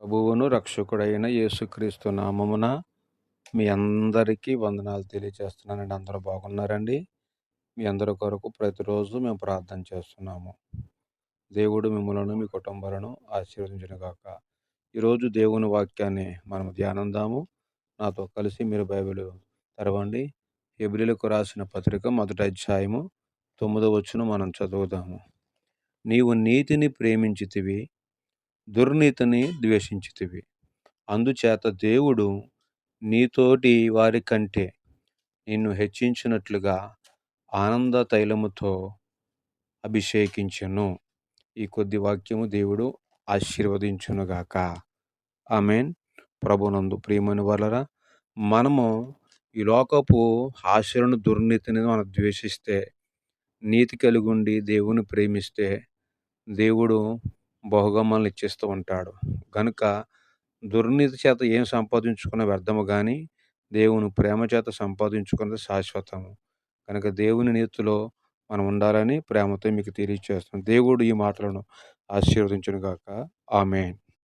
ప్రభువును రక్షకుడైన యేసుక్రీస్తు నామమున మీ అందరికీ వందనాలు తెలియజేస్తున్నానండి. అందరూ బాగున్నారండి? మీ అందరి కొరకు ప్రతిరోజు మేము ప్రార్థన చేస్తున్నాము. దేవుడు మిమ్మలను మీ కుటుంబాలను ఆశీర్వదించునుగాక. ఈరోజు దేవుని వాక్యాన్ని మనం ధ్యానిద్దాము. నాతో కలిసి మీరు బైబిల్ తెరవండి. హెబ్రీయులకు రాసిన పత్రిక 1వ అధ్యాయము 9వ వచనం మనం చదువుదాము. నీవు నీతిని ప్రేమించితివి, దుర్నీతిని ద్వేషించితివి. అందుచేత దేవుడు నీతోటి వారి కంటే నిన్ను హెచ్చించినట్లుగా ఆనంద తైలముతో అభిషేకించెను. ఈ కొద్ది వాక్యము దేవుడు ఆశీర్వదించునుగాక. ఆమేన్. ప్రభునందు ప్రియమైన వారలారా, మనము ఈ లోకపు ఆశలను, దుర్నీతిని మనం ద్వేషిస్తే, నీతి కలిగి ఉండి దేవుని ప్రేమిస్తే దేవుడు బహుగా మనల్ని ఇచ్చేస్తూ ఉంటాడు. కనుక దుర్నీతి చేత ఏం సంపాదించుకున్న వ్యర్థము గాని, దేవుని ప్రేమ చేత సంపాదించుకున్నది శాశ్వతము. కనుక దేవుని నీతిలో మనం ఉండాలని ప్రేమతో మీకు తెలియజేస్తున్నాను. దేవుడు ఈ మాటలను ఆశీర్వదించునుగాక. ఆమేన్.